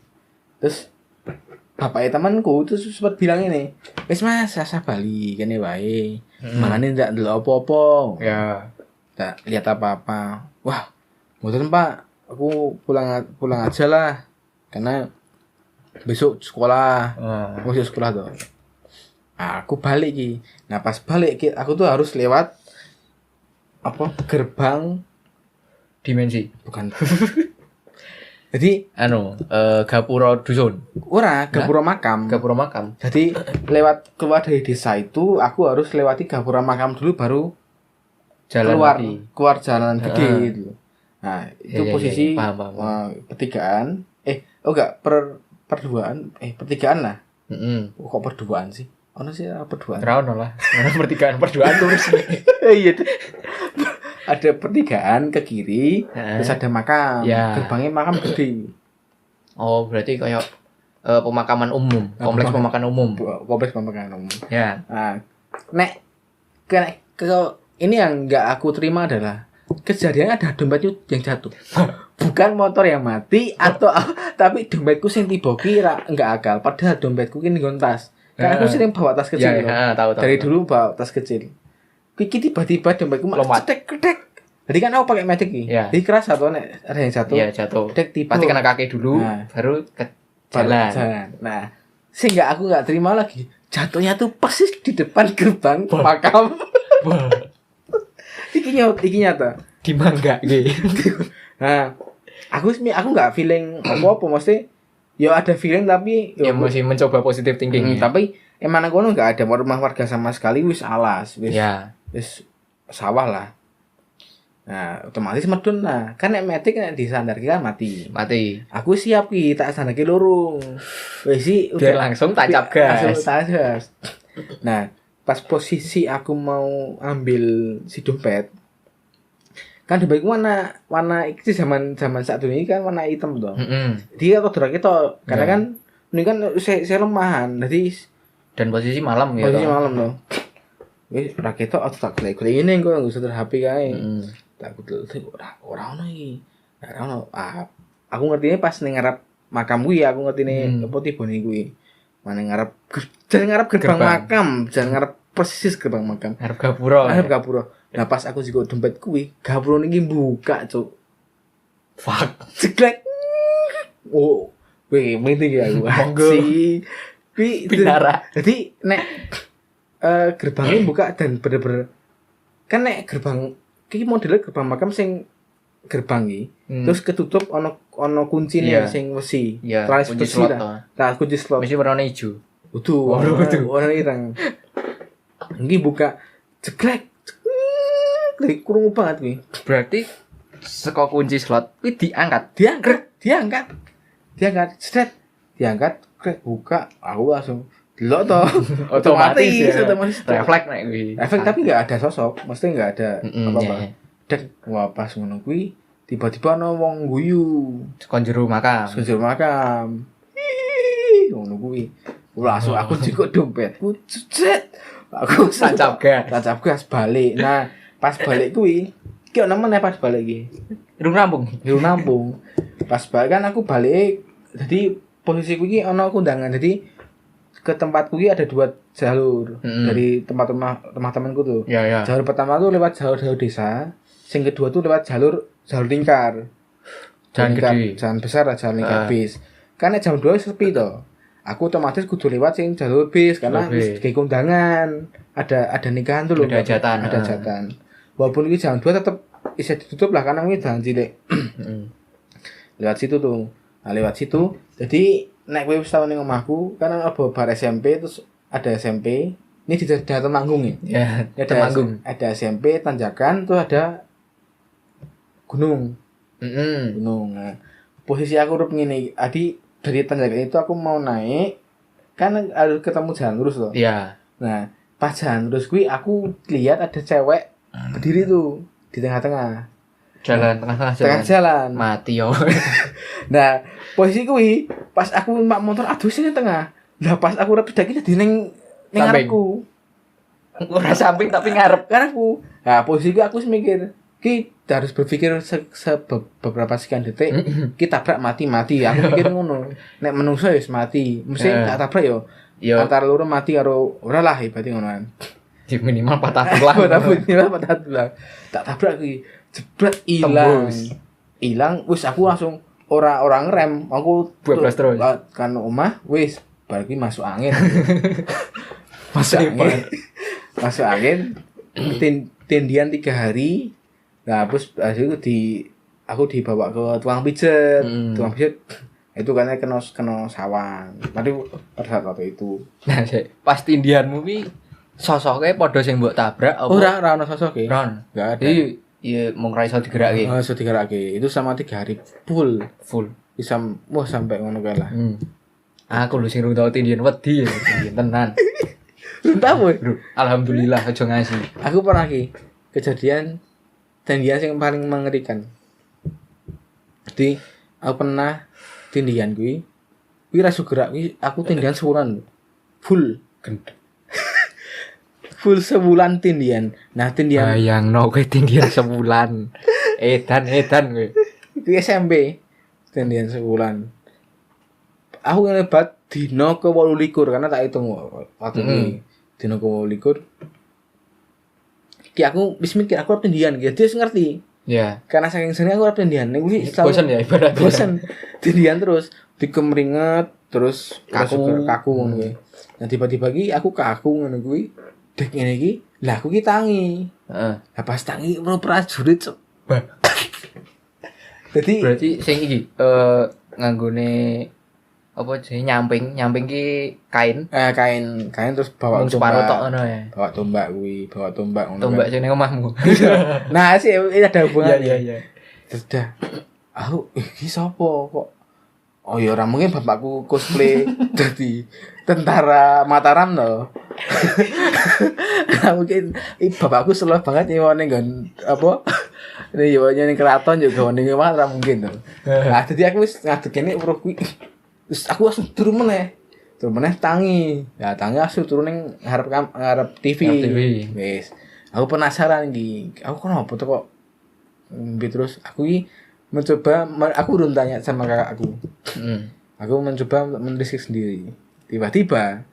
Terus bapaknya temanku itu sempat bilang ini, wis mas, asa Bali kene wae, makanya ndak ndelok apa-apa, ya, ndak lihat apa-apa. Wah, mboten pak, aku pulang aja lah, karena besok sekolah, besok sekolah tuh. Aku balik ki, nah pas balik ki, aku tuh harus lewat apa gerbang dimensi, bukan. Jadi gapura dusun. Gapura makam. Jadi lewat keluar dari desa itu aku harus lewati gapura makam dulu baru keluar jalan gede gitu. Nah, itu posisi paham. Pertigaan. Pertigaan lah. Kok perduaan sih? Ono sih perduaan. Ra ono lah. Pertigaan terus. Iya. Ada pertigaan ke kiri, terus ada makam. Gerbangnya makam gede. Oh, berarti kayak pemakaman umum, kompleks pemakaman umum. Ya. Nah, nek ini yang nggak aku terima adalah kejadian ada dompetnya yang jatuh. Bukan motor yang mati atau tapi dompetku sing tiba kira nggak akal. Padahal dompetku ini nggon tas. Karena aku sering bawa tas kecil. Tahu. Dari dulu bawa tas kecil. Kiki tiba-tiba dompetku cetek. Jadi kan aku pakai magic nih. Jadi keras atau nek ada yang jatuh. Iya, jatuh. Pasti kena kaki dulu, baru ke jalan. Nah, sehingga aku nggak terima lagi. Jatuhnya tuh persis di depan gerbang makam. Iki nyata. Di mangga gitu. Nah, aku nggak feeling apa-apa mesti ya ada feeling tapi Ya masih mencoba positive thinking. tapi emang kono enggak ada rumah warga sama sekali, wis alas, wis Ya. wis sawah lah. Nah, otomatis medun lah. Kan nek metik nek disandarke kan mati. Mati. Aku siap ki, tak sandarke loro. Wis sih Biar langsung tancap langsung gas. tancap gas. Nah, pas posisi aku mau ambil si dompet, kan dompetku warna iki zaman saat ini kan warna hitam toh. Dia kok dorake to, karena kan ini kan saya lemahan. Jadi Dan posisi malam ya. posisi malam toh. Wis ra ketok aku tak golek ngene kok nggo setel HP kae. Tak kudu ora ono iki. Ora ono. Aku ngertine pas ning ngarep makam kuwi aku ngertine apa tibone kuwi. Mana ngarep gerbang makam, jangan ngarep persis gerbang makam. Ngarep gapura. Ngarep gapura. Nah pas aku juga dompet kuwi, gapura niki buka, Cuk. Fuck. Ceklek. Oh, weh, mending ya aku. Monggo. Kuwi Binara. jadi nek gerbangnya buka dan bener-bener kan nek gerbang iki modelnya gerbang makam sing gerbang iki terus ketutup ono kuncine sing wesi tralis kunci besi slot. lah kunci slot Mesti warna hijau. warna ireng iki buka ceklek kurung banget kuwi Berarti saka kunci slot kuwi diangkat. diangkat set diangkat krek buka aku langsung delok toh Otomatis ya. otomatis Refleks nek kuwi. efek tapi nggak ada sosok mesti nggak ada apa-apa Iya. dan wah pas ngono kuwi tiba-tiba ana wong guyu Saka jero makam. sejur makam Ih, ngono kuwi langsung aku jikok dompetku cet aku tancap gas balik nah pas balik kuwi ki ono meneh pas balik iki Irung rampung. Yo nampung pas balik kan aku balik jadi posisiku iki ono kundangan jadi ke tempatku iki ada 2 jalur dari tempat rumah temanku tuh. Ya. Jalur pertama tuh lewat jalur desa, yang kedua tuh lewat jalur lingkar. Jalan gede. Jalan besar lah, jalan lingkar bis. Karena jam 2 sepi toh. Aku otomatis kudu lewat sing jalur bis karena wis kayak kondangan. Ada nikahan tuh loh. Ada hajatan. Ada hajatan. Walaupun ini jam 2 tetap bisa ditutup lah karena ini jalan cilik. Lewat situ tuh. Nah, lewat situ jadi nek kowe wis tau ning omahku kan ana bar SMP terus ada SMP ini di daerah Temanggung Ya, ada Temanggung. ada SMP tanjakan terus ada gunung nah, posisi aku urip ngene adi dari tanjakan itu aku mau naik kan harus ketemu jalan lurus loh Iya. nah pas jalan lurus kuwi aku lihat ada cewek berdiri tuh di tengah-tengah Tengah jalan. Mati yo. Nah, posisi kuwi pas aku numpak motor aduh sini tengah. Lah pas aku rep daki dadi ning ngarepku. Ora samping tapi ngarep. Ngarepku. Nah, posisi aku mikir, ki harus berpikir beberapa sekian detik, kita tabrak mati. Aku mikir ngono. Nek menungso wis mati, mesti tak tabrak yo. Antara loro mati karo ora lah ibate ngono kan. Di minimal patah tulang. patah tulang. Tak tabrak ki. Jebret ilang wis aku langsung orang ngerem aku bablas terus kan omah wis bar ki masuk angin masuk angin tindian 3 hari nah terus aku dibawa ke tukang pijet itu kan kena sawang tapi pada saat waktu itu nah pas tindianmu ki sosoknya padha sing mbok tabrak apa ora ono sosoke enggak ada iya mung ra iso digerakke. Iso digerakke. Itu sama 3 hari full. Bisa sampai ngono kae lah. Aku lho sing rung tau tindian wedi ya, tindian tenan. Entah boy. Alhamdulillah aja ngasih. Aku pernah ki kejadian tindian yang paling mengerikan. Jadi aku pernah tindian kuwi ra gerak kuwi aku tindian sebulan full. Full sebulan tindian. Nah, tindian bayangno kowe tindian sebulan. Edan kowe. Itu SMP. Tindian sebulan. Aku ngebat dino ke 28 karena tak hitung waktu ini. Dino ke 28. Ki aku wis mikir aku tindian gitu. Dia ngerti. Ya. Karena saking sering aku tindian. Nek kuwi bosan ya ibaratnya. Bosan. Tindian terus dikemringet terus kaku ngono kuwi. Nah tiba-tiba ki aku kaku ngono kuwi. Dek ngene iki, lah aku ki tangi. Heeh. Lah pas tangi pro prajurit. Jadi berarti sing iki nganggone apa jenenge nyamping ki kain Kain terus bawa mung separuh tok tombak. ngono ya. Bawa tombak ngono. Tombak kan. sing ning omahmu. Nah, sih ini ada hubungannya. Iya. Terus dah aku iki sapa kok oh ya ora mungkin bapakku cosplay jadi tentara Mataram to. Nah, mungkin bapakku slow banget nyewone nggon apa ini nyewone ning keraton juga ning Mataram mungkin to. Nah, jadi aku wis ngadeg kene weruh kuwi. Terus aku langsung turun meneh tangi. Ya tangi langsung turun ning ngarep TV. Ngarep TV. Wis. Aku penasaran iki. Aku kenapa tuh kok terus aku ini mencoba aku belum tanya sama kakak aku. Aku mencoba menelisik sendiri. Tiba-tiba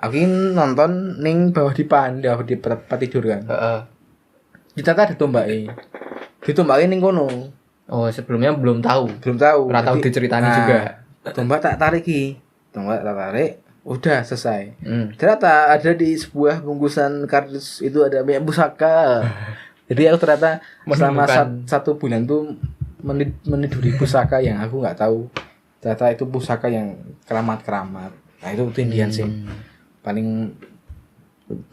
aku ini nonton ning bawah dipan, di tempat tidur kan. Heeh. Kita ada tombake. Ditombake ning kono. Oh, sebelumnya belum tahu. Belum tahu. Ora tahu diceritani juga. Tombak tak tarik ki. Tombak tak tarik, udah selesai. Ternyata ada di sebuah bungkusan kardus itu ada banyak pusaka. Jadi aku ternyata selama satu bulan tuh meniduri pusaka yang aku nggak tahu. Ternyata itu pusaka yang keramat. Nah itu tindian sih. Paling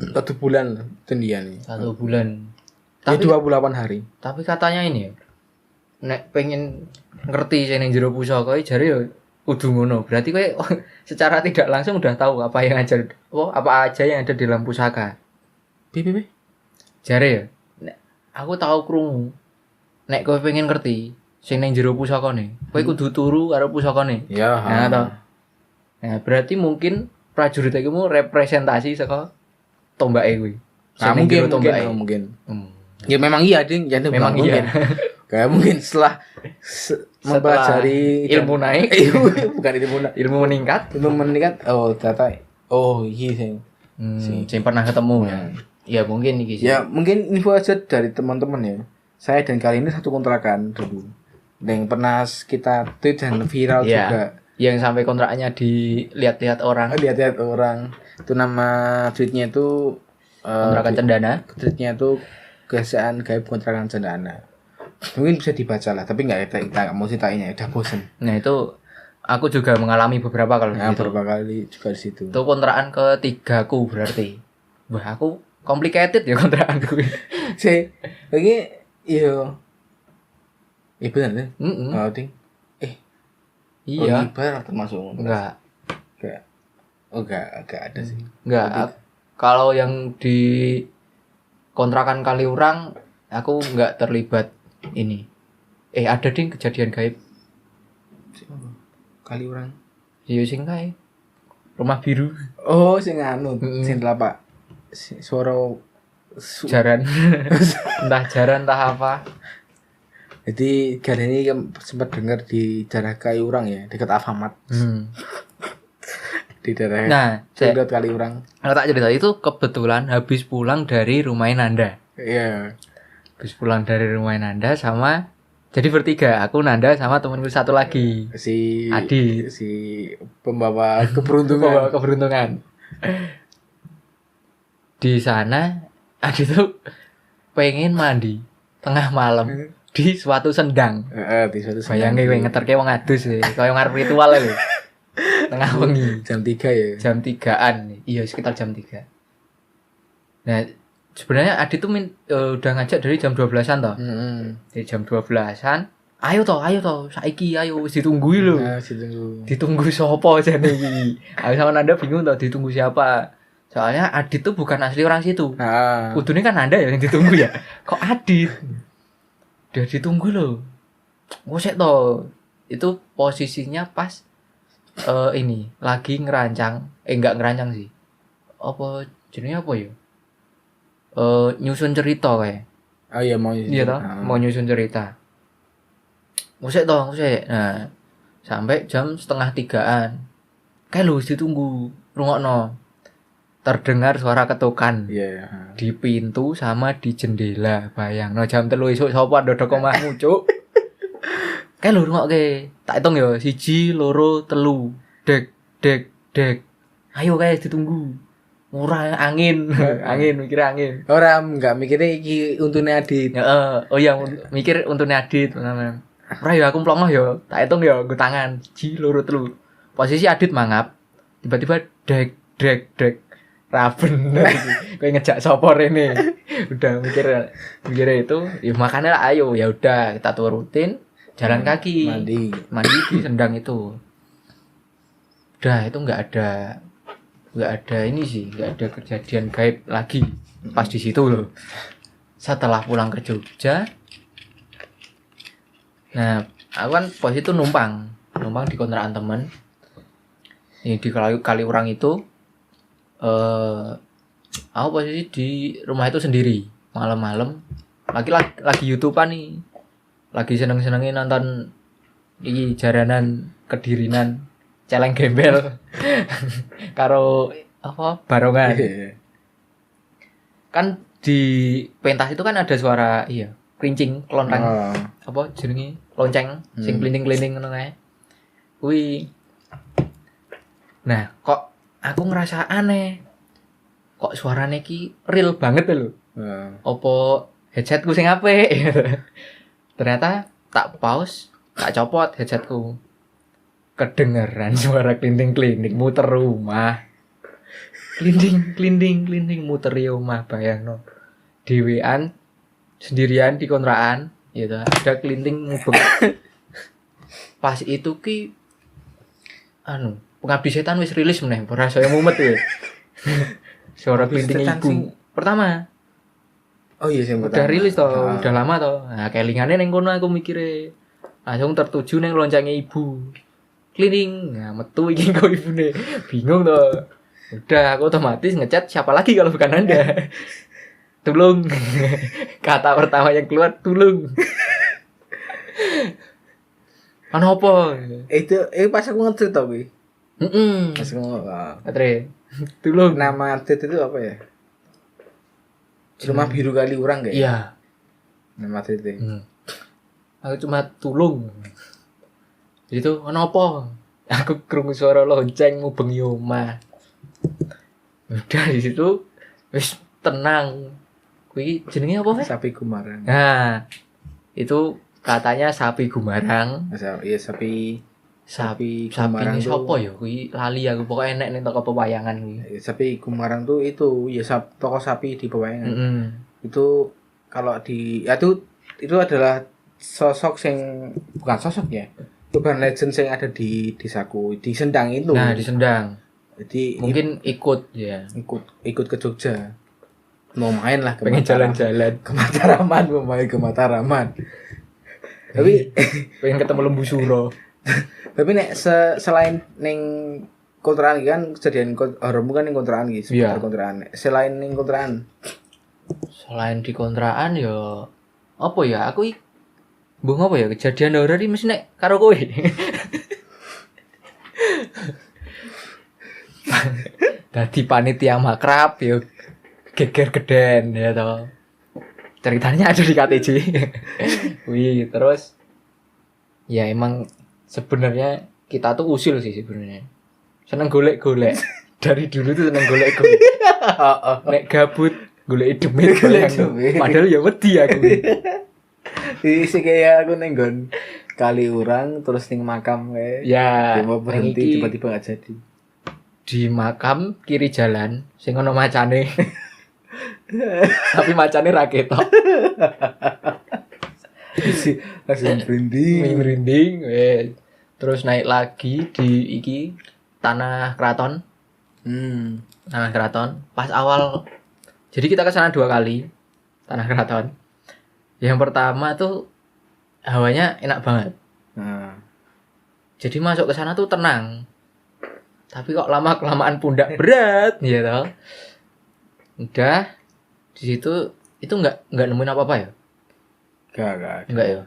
1 bulan tindian nih. 1 bulan. Tapi 28 hari. Tapi katanya ini ya. Nek pengen ngerti sing ning jero pusaka iki jare ya kudu ngono. Berarti kowe secara tidak langsung udah tahu apa aja yang ada di dalam pusaka. Piye? Jare ya. Nek aku tahu krungu. Nek kowe pengen ngerti sing ning jero pusakane, kowe kudu turu karo pusakane. Ya. Nah, toh. Nah, berarti mungkin prajurit iki mu representasi saka tombake kuwi. Nah, mungkin. Ya memang iya, Ding. Ya memang mungkin. iya. Kayak mungkin setelah mempelajari ilmu naik, bukan ilmu naik, ilmu meningkat. Oh ternyata iya Sing pernah ketemu ya. Ya mungkin iki sih. Ya mungkin info aja dari teman-teman ya. Saya dan kali ini satu kontrakan dulu. Yang pernah kita tweet dan viral juga. Yang sampai kontraknya dilihat-lihat orang. Lihat-lihat orang. Itu nama tweetnya itu kontrakan Cendana. Tweetnya itu kebiasaan gaib kontrakan Cendana. Mungkin bisa dibaca lah, tapi kita nggak mau ceritain ya, udah bosen. Nah itu aku juga mengalami beberapa kalau gitu. Beberapa kali juga di situ. Itu kontrakan ketigaku berarti. Wah aku complicated ya kontrakanku. Sih, lagi iya benar deh. Oh ding, iya. Ibar termasuk Enggak ada sih. Enggak. Kalau yang di kontrakan Kaliurang aku enggak terlibat ini. Ada ding kejadian gaib. Kaliurang. Iya sing kae. Rumah biru. Oh, sing anu, sing telapak. Suara jaran. Entah jaran entah apa. Jadi kali ini sempat dengar di daerah Kaliurang ya, dekat Alfamart. Di daerah dekat Kaliurang. Kalau tak cerita itu kebetulan habis pulang dari rumah Nanda. Iya. Habis pulang dari rumah Nanda sama jadi bertiga, aku Nanda sama temanku satu lagi. Si Adi, si pembawa keberuntungan. Di sana Adi tuh pengen mandi tengah malam di suatu sendang. Di suatu sendang. Bayangke kowe ngeterke wong adus ya, kaya ngarep ritual lho. Tengah wengi, jam 3 ya. Jam 3-an. Iya, sekitar jam 3. Nah, sebenarnya Adi tuh udah ngajak dari jam 12-an toh. Dari jam 12-an. Ayo toh, saiki ayo wis ditunggu lho. Nah, ditunggu sapa jane iki. Aku sama Nanda bingung toh ditunggu siapa. Soalnya Adit tuh bukan asli orang situ. Kudune kan Nanda ya yang ditunggu ya. Kok Adit? Dia ditunggu loh. Ngosek toh. Itu posisinya pas ini lagi ngerancang. Enggak ngerancang sih. Apa jenenge apa ya? Nyusun cerita kayak. Oh iya mau nyusun. Iya toh, mau nyusun cerita. Ngosek. Nah, sampai jam 2:30-an. Kayak lu ditunggu, rungokno. Terdengar suara ketukan. Di pintu sama di jendela. Bayangno jam 3 esuk sapa ndodok omahmu, Cuk. Kayak lu rungokke. Tak hitung ya, 1, 2, 3. Dek. Ayo guys ditunggu. Murah angin mikir angin. Orang enggak mikirnya iki untune Adit. Oh iya mikir untune Adit. ora ya aku mlongoh ya tak hitung ya nggo tangan 1 2 3 posisi Adit mangap tiba-tiba drag ra bener iki kowe ngejak sapa rene udah mikir itu ya makanya lah ayo ya udah kita turutin jalan kaki mandi di sendang itu udah itu nggak ada ini sih nggak ada kejadian gaib lagi pas di situ loh setelah pulang ke Jogja. Nah, aku kan posisi itu numpang di kontrakan temen. Ini di Kaliurang itu aku posisi di rumah itu sendiri malam-malam lagi YouTubean nih. Lagi seneng-senengin nonton iki jaranan kedirinan celeng gembel karo apa barongan. Kan di pentas itu kan ada suara kerincing kelontang apa jenenge lonceng sing klinting-klinting ngono kae. Kuwi. Nah, kok aku ngerasa aneh. Kok suarane ki real banget lho. Apa headsetku sing apik. Ternyata tak pause, tak copot headsetku. Kedengeran suara klinting-klinting muter rumah. Klinting muter rumah bayangno. Dhewean sendirian di kontrakan gitu. Ada klinting mubeng. Pas itu ki Pengabdi Setan wis rilis meneh, ora saya mumet ya. Suara klinting ibu. Pertama. Oh iya sing udah rilis toh, udah lama toh. Nah, kelingane ning kono aku mikire. Langsung tertuju ning loncenge ibu. Klinting. Nah, metu iki kok ibune. Bingung toh. Udah aku otomatis ngechat siapa lagi kalau bukan Anda. Tulung. Kata pertama yang keluar tulung. Apa? Itu pas aku nge-tweet tau kuwi. Pas ngomong. Atre. Tulung. Nama tweet itu apa ya? Rumah Biru Kaliurang kayak. Iya. Nama tweetnya. Aku cuma tulung. Itu apa? Aku krungu suara lonceng mubeng omah. Udah di situ wis tenang. Kuwi jenenge apa sih? Sapi Gumarang. Nah, itu katanya sapi Gumarang. Iya sapi Gumarang sapa ya kuwi lali aku pokoke enek ning toko pewayangan kuwi. Sapi Gumarang tuh itu ya toko sapi di pewayangan. Itu kalau itu adalah sosok yang bukan sosok ya. Itu kan legend yang ada di desaku, di Sendang itu. Nah, di Sendang. Jadi mungkin ikut ke Jogja. Mau main lah pengen jalan-jalan ke Mataraman, mau main ke Mataraman. Tapi pengen ketemu lembu suro. Tapi nek selain ning kontrakan kan kejadian horor kan ning kontrakan iki, sekitar kontrakan. Selain ning kontrakan. Selain di kontrakan ya apa ya? Aku mbung apa ya kejadian horor iki mesti nek karo kowe. Dadi panitia makrab ya geger geden ya toh. Ceritanya ada di KTJ. Wih, terus ya emang sebenarnya kita tuh usil sih sebenarnya. Seneng golek-golek. Dari dulu tuh seneng golek-golek. Nek gabut golek demit. Padahal ya wedi aku. Isi kayak aku nenggon Kaliurang terus ning makam kayak. Ya, mau berhenti tiba-tiba enggak jadi. Di makam kiri jalan sing ono macane. Tapi macane ra ketok. Langsung merinding. Terus naik lagi di tanah keraton. Tanah keraton. Pas awal, jadi kita ke sana 2 kali. Tanah keraton. Yang pertama tuh hawanya enak banget. Jadi masuk ke sana tuh tenang. Tapi kok lama kelamaan pundak berat, gitu. Udah di situ itu nggak nemuin apa-apa ya? Enggak ya.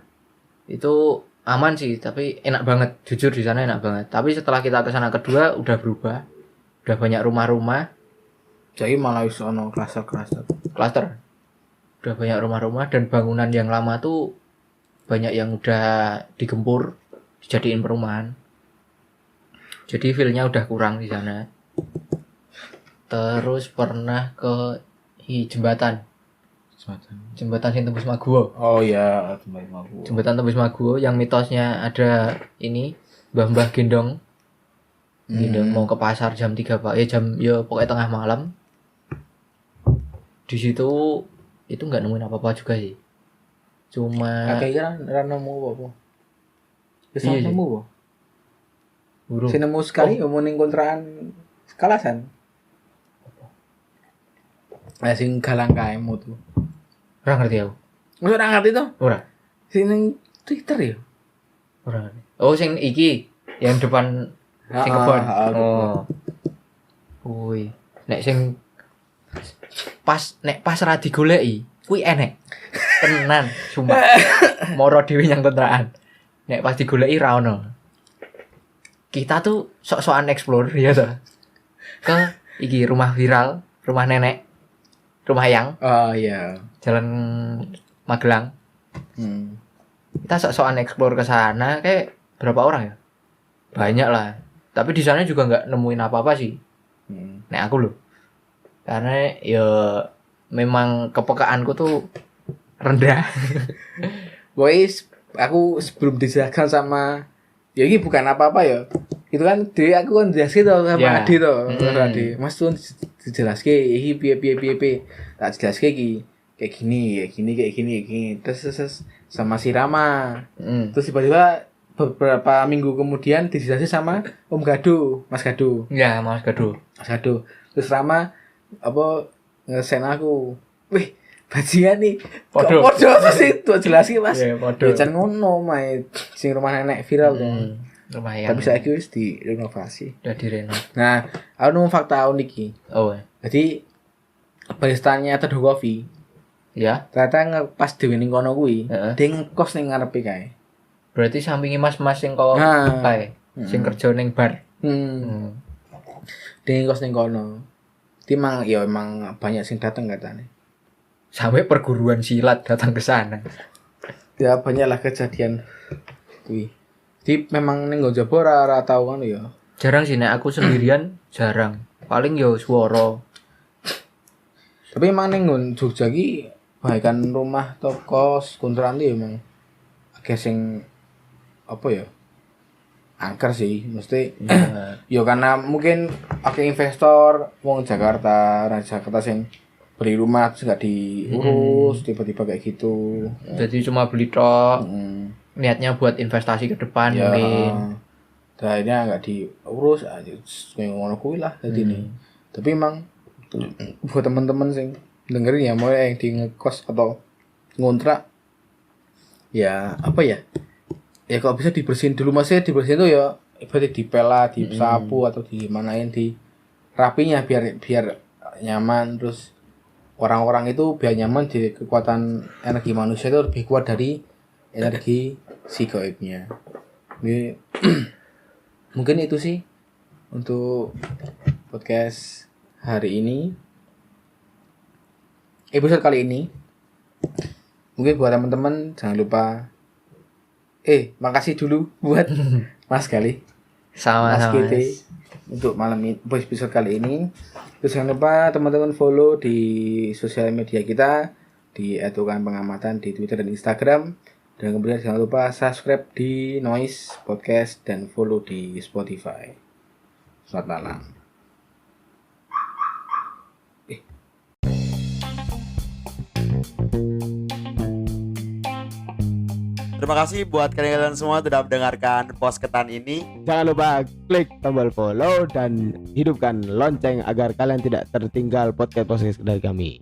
Itu aman sih, tapi enak banget. Jujur di sana enak banget. Tapi setelah kita ke sana kedua udah berubah. Udah banyak rumah-rumah. Jadi malah wis ono klaster. Udah banyak rumah-rumah dan bangunan yang lama tuh banyak yang udah digempur, dijadiin perumahan. Jadi feel-nya udah kurang di sana. Terus pernah ke jembatan Jembatan sing tembus Maguwo. Oh iya, aku. Jembatan tembus Maguwo yang mitosnya ada ini mbah-mbah gendong. Gendong mau ke pasar jam 3 Pak. Ya pokoknya tengah malam. Di situ itu enggak nemuin apa-apa juga sih. Cuma Kira nemu apa? Wis Iya, nemu apa? burung. Sing nemu sekali mau ning kontrakan Kalasan. Sing galang kaemu tuh. Ora ngerti aku. Lu ora ngerti tuh? Ora. Sing ning Twitter ya? Ora ngerti. Oh sing iki yang depan sing kebon. Oh. Kuwi. Nek sing pas ra digoleki, kuwi enek. Tenan, sumpah. Moro dhewe nyang kontrakan. Nek pas digoleki ra ono. Kita tuh sok-sokan explore ya toh. Ke iki rumah viral, rumah nenek, rumah yang Oh iya. Jalan Magelang. Kita sok-sokan explore ke sana kayak berapa orang ya? Banyak lah. Tapi di sana juga nggak nemuin apa-apa sih. Nek aku loh. Karena ya memang kepekaanku tuh rendah. Boys, aku sebelum dijelaskan sama ya ini bukan apa-apa ya. Itu kan aku kan dijelasin tuh sama Ya. Adi tuh. Adi, Mas tuh dijelaske iki piye. Tak jelaske iki kayak gini. Terus sama si Rama. Terus tiba-tiba beberapa minggu kemudian dijelasin sama Om Gadu, Mas Gadu. Ya, Mas Gadu. Terus Rama apa ngesen aku. Wih, bajingan nih. Podo. Podo terus itu jelasin Mas. Ya, podo. Ya jan ngono mae sing rumah nenek viral tuh. Rumah yang Tapi saiki wis direnovasi. udah direnov. Nah, aku nemu fakta unik iki. Oh, Jadi baristanya Teduh Coffee ya. ternyata pas dhewe ning kono kuwi, Heeh. dia ngekos ning ngarepe kae. Berarti sampingi mas-mas sing kok Nah. kae sing kerja ning bar. Dia ngekos ning kono. Emang banyak sing datang katanya. Sampai perguruan silat datang ke sana. Ya banyak lah kejadian kuwi. Jadi memang ning nggo jaba ora tau kan ya. Jarang sih nek aku sendirian jarang. Paling yo swara. Tapi emang ning nggon Jogja ki bahkan rumah atau kos kontrakan iki emang akeh sing apa ya? Angker sih, mesti ya karena mungkin akeh investor wong Jakarta, orang Jakarta sing beli rumah terus gak diurus, tiba-tiba kayak gitu. Jadi cuma beli tok. Niatnya buat investasi ke depan Ya, mungkin. akhirnya nggak diurus aja kayak ngono kuwi lah jadi nih. Tapi emang buat teman-teman sing dengerin ya mau yang di ngekos atau ngontrak ya apa ya kalau bisa dibersihin dulu, masih dibersihin tuh ya ibaratnya dipela, disapu atau dimanain di rapinya biar nyaman. Terus orang-orang itu biar nyaman, jadi kekuatan energi manusia itu lebih kuat dari energi si gaibnya. Ini mungkin itu sih untuk podcast hari ini, episode kali ini. Mungkin buat teman-teman jangan lupa makasih dulu buat Mas Gali, Mas Sama-sama. Kiti untuk malam ini, episode kali ini. Terus jangan lupa teman-teman follow di sosial media kita di @pengamatan di Twitter dan Instagram. Dan kemudian jangan lupa subscribe di Noise Podcast dan follow di Spotify. Selamat malam. Terima kasih buat kalian semua sudah mendengarkan Posketan ini. Jangan lupa klik tombol follow dan hidupkan lonceng agar kalian tidak tertinggal podcast dari kami.